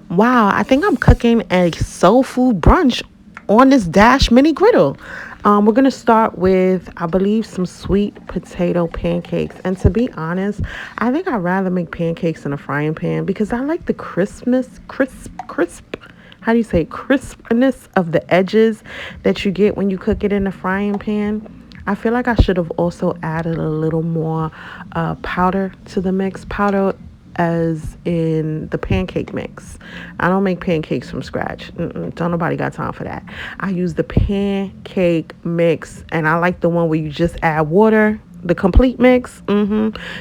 Wow, I think I'm cooking a soul food brunch on this Dash mini griddle. We're gonna start with, I believe, some sweet potato pancakes. And to be honest, I think I'd rather make pancakes in a frying pan because I like the crisp. How do you say crispness of the edges that you get when you cook it in a frying pan. I feel like I should have also added a little more powder to the mix. Powder as in the pancake mix. I don't make pancakes from scratch. Don't nobody got time for that. I use the pancake mix, and I like the one where you just add water, the complete mix.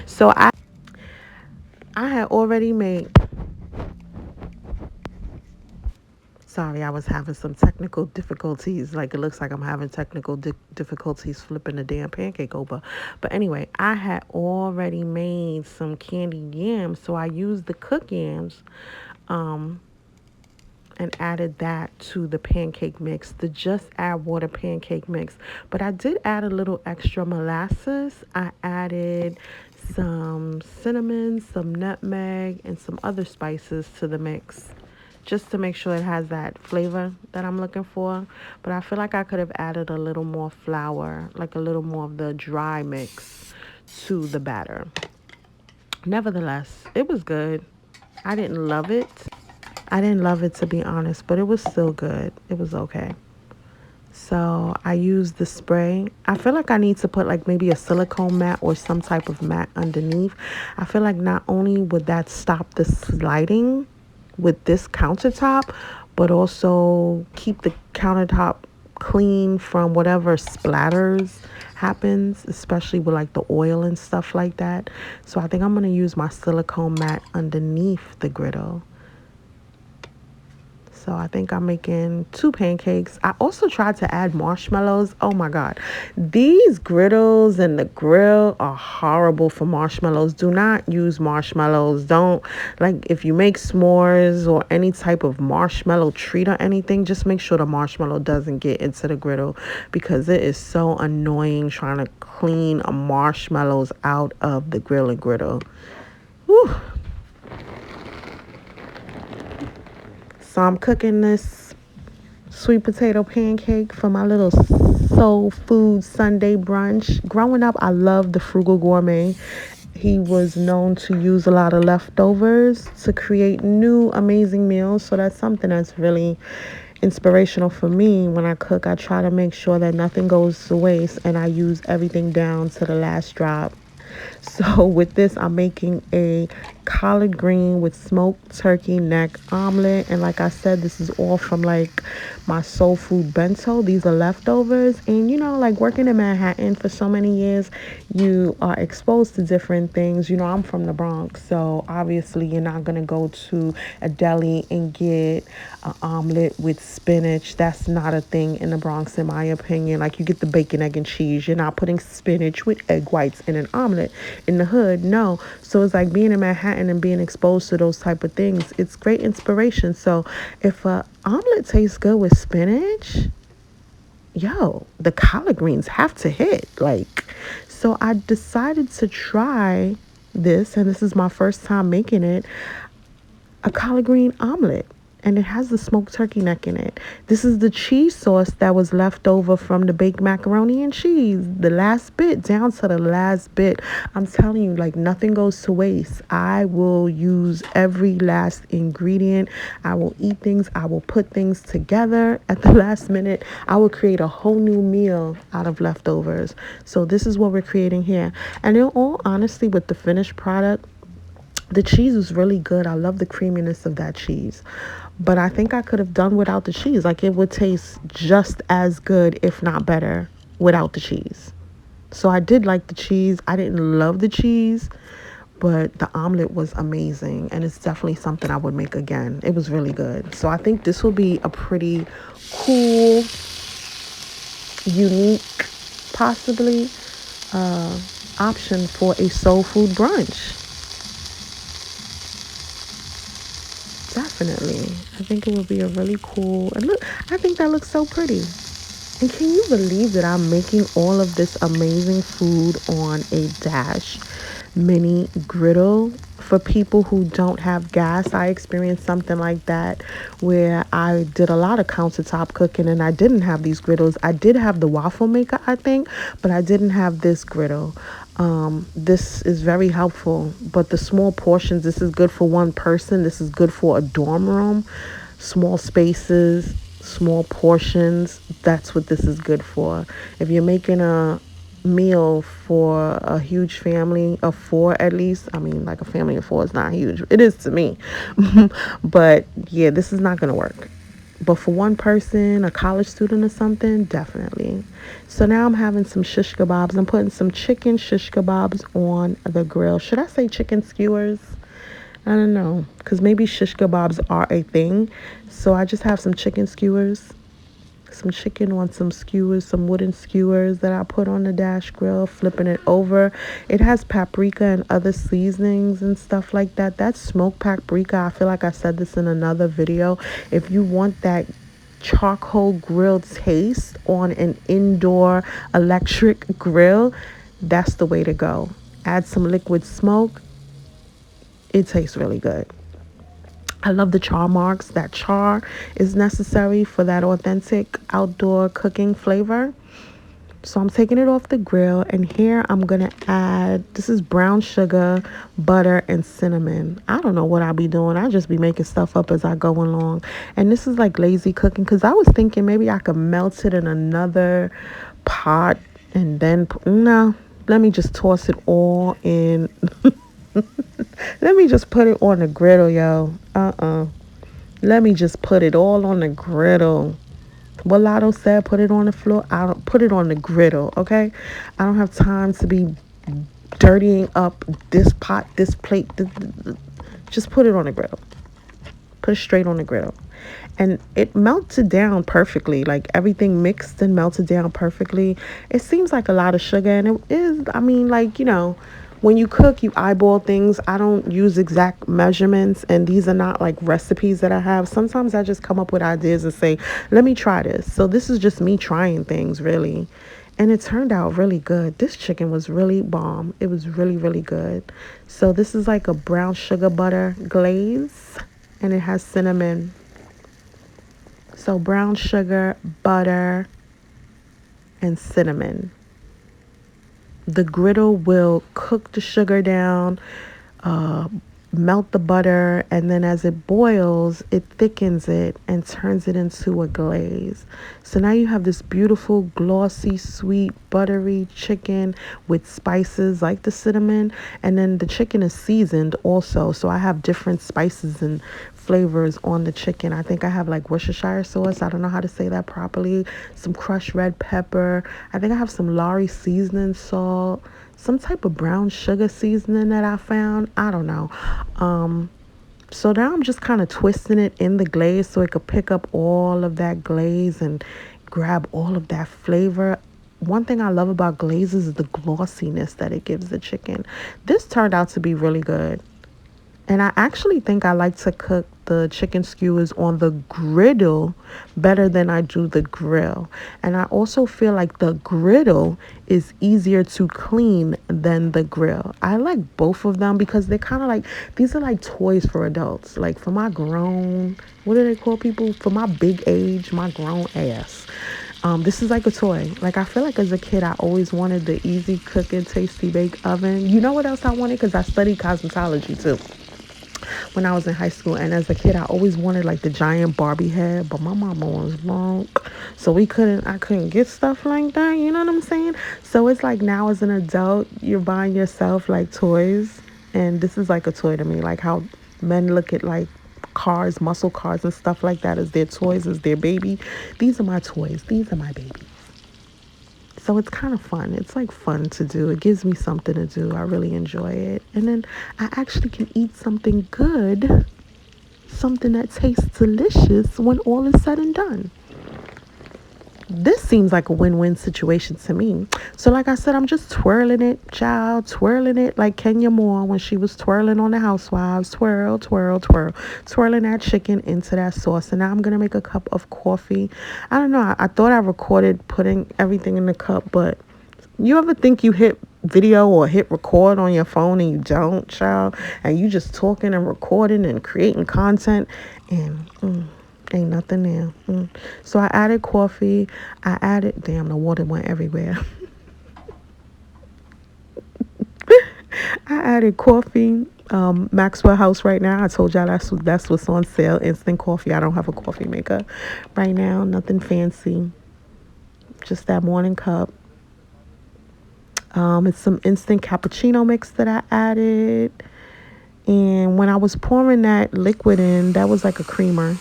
So I had already made. Sorry, I was having some technical difficulties. Like it looks like I'm having technical difficulties flipping the damn pancake over. But anyway, I had already made some candied yams, so I used the cooked yams, um, and added that to the pancake mix, the just add water pancake mix. But I did add a little extra molasses. I added some cinnamon, some nutmeg, and some other spices to the mix just to make sure it has that flavor that I'm looking for. But I feel like I could have added a little more flour, like a little more of the dry mix to the batter. Nevertheless, it was good. I didn't love it. I didn't love it, to be honest, but it was still good. It was okay. So I used the spray. I feel like I need to put like maybe a silicone mat or some type of mat underneath. I feel like not only would that stop the sliding with this countertop, but also keep the countertop clean from whatever splatters happens, especially with like the oil and stuff like that. So I think I'm going to use my silicone mat underneath the griddle. So I think I'm making 2 pancakes. I also tried to add marshmallows. Oh my God. These griddles and the grill are horrible for marshmallows. Do not use marshmallows. Don't, like, if you make s'mores or any type of marshmallow treat or anything, just make sure the marshmallow doesn't get into the griddle because it is so annoying trying to clean marshmallows out of the grill and griddle. Whew. So I'm cooking this sweet potato pancake for my little soul food Sunday brunch. Growing up, I loved the Frugal Gourmet. He was known to use a lot of leftovers to create new amazing meals. So that's something that's really inspirational for me. When I cook, I try to make sure that nothing goes to waste and I use everything down to the last drop. So with this, I'm making a collard green with smoked turkey neck omelet. And like I said, this is all from like my soul food bento. These are leftovers. And you know, like working in Manhattan for so many years, you are exposed to different things. You know, I'm from the Bronx, so obviously you're not going to go to a deli and get an omelet with spinach. That's not a thing in the Bronx, in my opinion. Like you get the bacon, egg, and cheese. You're not putting spinach with egg whites in an omelet. In the hood, no. So it's like being in Manhattan and being exposed to those type of things. It's great inspiration. So if a omelet tastes good with spinach, yo, the collard greens have to hit. Like, so I decided to try this, and this is my first time making it, a collard green omelet. And it has the smoked turkey neck in it. This is the cheese sauce that was left over from the baked macaroni and cheese. The last bit, down to the last bit. I'm telling you, like, nothing goes to waste. I will use every last ingredient. I will eat things. I will put things together at the last minute. I will create a whole new meal out of leftovers. So this is what we're creating here. And in all honesty, with the finished product, the cheese was really good. I love the creaminess of that cheese. But I think I could have done without the cheese. Like it would taste just as good, if not better, without the cheese. So I did like the cheese. I didn't love the cheese, but the omelet was amazing. And it's definitely something I would make again. It was really good. So I think this will be a pretty cool, unique, possibly, option for a soul food brunch. Definitely. I think it would be a really cool, and look, I think that looks so pretty. And can you believe that I'm making all of this amazing food on a Dash mini griddle for people who don't have gas. I experienced something like that where I did a lot of countertop cooking and I didn't have these griddles. I did have the waffle maker, I think, but I didn't have this griddle. This is very helpful, but the small portions, this is good for one person. This is good for a dorm room, small spaces, small portions. That's what this is good for. If you're making a meal for a huge family of four, at least, I mean, like, a family of four is not huge, it is to me. But yeah, this is not gonna work, but for one person, a college student or something, definitely. So now I'm having some shish kebabs. I'm putting some chicken shish kebabs on the grill. Should I say chicken skewers? I don't know, because maybe shish kebabs are a thing. So I just have some chicken skewers, some chicken on some skewers, some wooden skewers that I put on the dash grill, flipping it over. It has paprika and other seasonings and stuff like that. That's smoked paprika. I feel like I said this in another video. If you want that charcoal grill taste on an indoor electric grill, that's the way to go. Add some liquid smoke. It tastes really good. I love the char marks. That char is necessary for that authentic outdoor cooking flavor. So I'm taking it off the grill, and here I'm gonna add, this is brown sugar, butter, and cinnamon. I don't know what I'll be doing. I just be making stuff up as I go along. And this is like lazy cooking, because I was thinking maybe I could melt it in another pot and then no, let me just toss it all in. Let me just put it on the griddle, yo. Let me just put it all on the griddle. What Lotto said, put it on the floor. I don't put it on the griddle, okay? I don't have time to be dirtying up this pot, this plate. Just put it on the griddle. Put it straight on the griddle. And it melted down perfectly. Like, everything mixed and melted down perfectly. It seems like a lot of sugar, and it is, I mean, like, when you cook, you eyeball things. I don't use exact measurements, and these are not like recipes that I have. Sometimes I just come up with ideas and say, let me try this. So this is just me trying things, really. And it turned out really good. This chicken was really bomb. It was really, really good. So this is like a brown sugar butter glaze, and it has cinnamon. So brown sugar, butter, and cinnamon. The griddle will cook the sugar down, melt the butter, and then as it boils, it thickens it and turns it into a glaze. So now you have this beautiful, glossy, sweet, buttery chicken with spices like the cinnamon, and then the chicken is seasoned also. So I have different spices and flavors on the chicken. I think I have like Worcestershire sauce. I don't know how to say that properly. Some crushed red pepper. I think I have some Lari seasoning salt, some type of brown sugar seasoning that I found. I don't know. So now I'm just kind of twisting it in the glaze so it could pick up all of that glaze and grab all of that flavor. One thing I love about glazes is the glossiness that it gives the chicken. This turned out to be really good. And I actually think I like to cook the chicken skewers on the griddle better than I do the grill. And I also feel like the griddle is easier to clean than the grill. I like both of them because they're kind of like, these are like toys for adults. Like, for my grown, what do they call people? For my big age, my grown ass. This is like a toy. Like, I feel like as a kid, I always wanted the easy cooking, tasty bake oven. You know what else I wanted? Because I studied cosmetology too when I was in high school, and as a kid I always wanted like the giant Barbie head, but my mama was broke, so I couldn't get stuff like that, you know what I'm saying? So it's like now as an adult you're buying yourself like toys, and this is like a toy to me, like how men look at like cars, muscle cars and stuff like that as their toys, as their baby. These are my toys, these are my babies. So it's kind of fun. It's like fun to do. It gives me something to do. I really enjoy it. And then I actually can eat something good, something that tastes delicious when all is said and done. This seems like a win-win situation to me. So like I said, I'm just twirling it, child, twirling it like Kenya Moore when she was twirling on the Housewives. Twirl, twirl, twirl. Twirling that chicken into that sauce. And now I'm going to make a cup of coffee. I don't know. I thought I recorded putting everything in the cup, but you ever think you hit video or hit record on your phone and you don't, child, and you just talking and recording and creating content and ain't nothing there. So I added coffee. I added, damn, the water went everywhere. I added coffee. Maxwell House right now. I told y'all that's what's on sale. Instant coffee. I don't have a coffee maker right now. Nothing fancy. Just that morning cup. It's some instant cappuccino mix that I added. And when I was pouring that liquid in, that was like a creamer.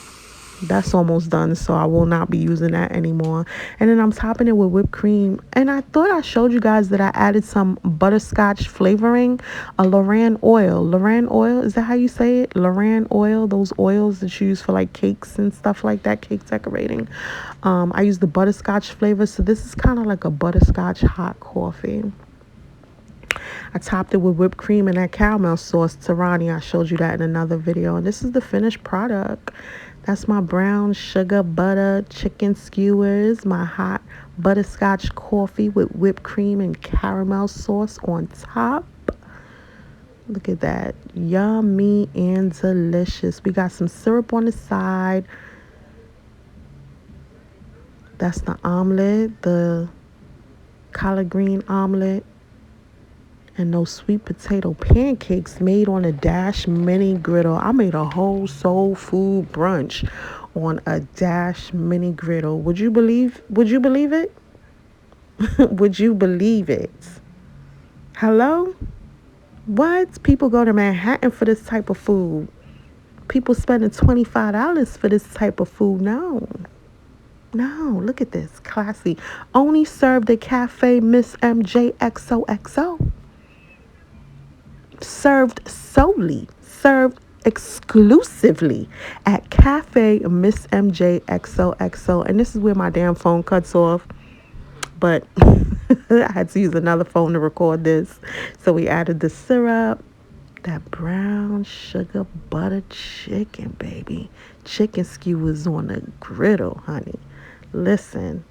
That's almost done, so I will not be using that anymore. And then I'm topping it with whipped cream. And I thought I showed you guys that I added some butterscotch flavoring, a Loran oil. Loran oil, is that how you say it? Loran oil, those oils that you use for like cakes and stuff like that, cake decorating. I use the butterscotch flavor, so this is kind of like a butterscotch hot coffee. I topped it with whipped cream and that caramel sauce, Tirani. I showed you that in another video. And this is the finished product. That's my brown sugar butter chicken skewers, my hot butterscotch coffee with whipped cream and caramel sauce on top. Look at that. Yummy and delicious. We got some syrup on the side. That's the omelet, the collard green omelet. And those sweet potato pancakes made on a Dash mini griddle. I made a whole soul food brunch on a Dash mini griddle. Would you believe it? Would you believe it? Hello? What? People go to Manhattan for this type of food. People spending $25 for this type of food. No, look at this. Classy. Only served at Cafe Miss MJ XOXO. Served exclusively at Cafe Miss MJ XOXO. And this is where my damn phone cuts off. But I had to use another phone to record this. So we added the syrup, that brown sugar butter chicken, baby. Chicken skewers on the griddle, honey. Listen,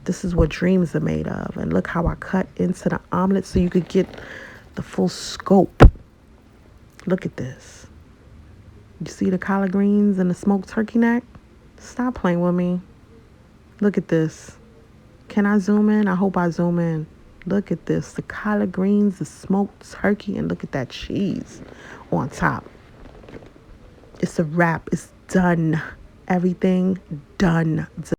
this is what dreams are made of. And look how I cut into the omelet so you could get the full scope. Look at this. You see the collard greens and the smoked turkey neck? Stop playing with me. Look at this. Can I zoom in? I hope I zoom in. Look at this. The collard greens, the smoked turkey, and look at that cheese on top. It's a wrap. It's done. Everything done.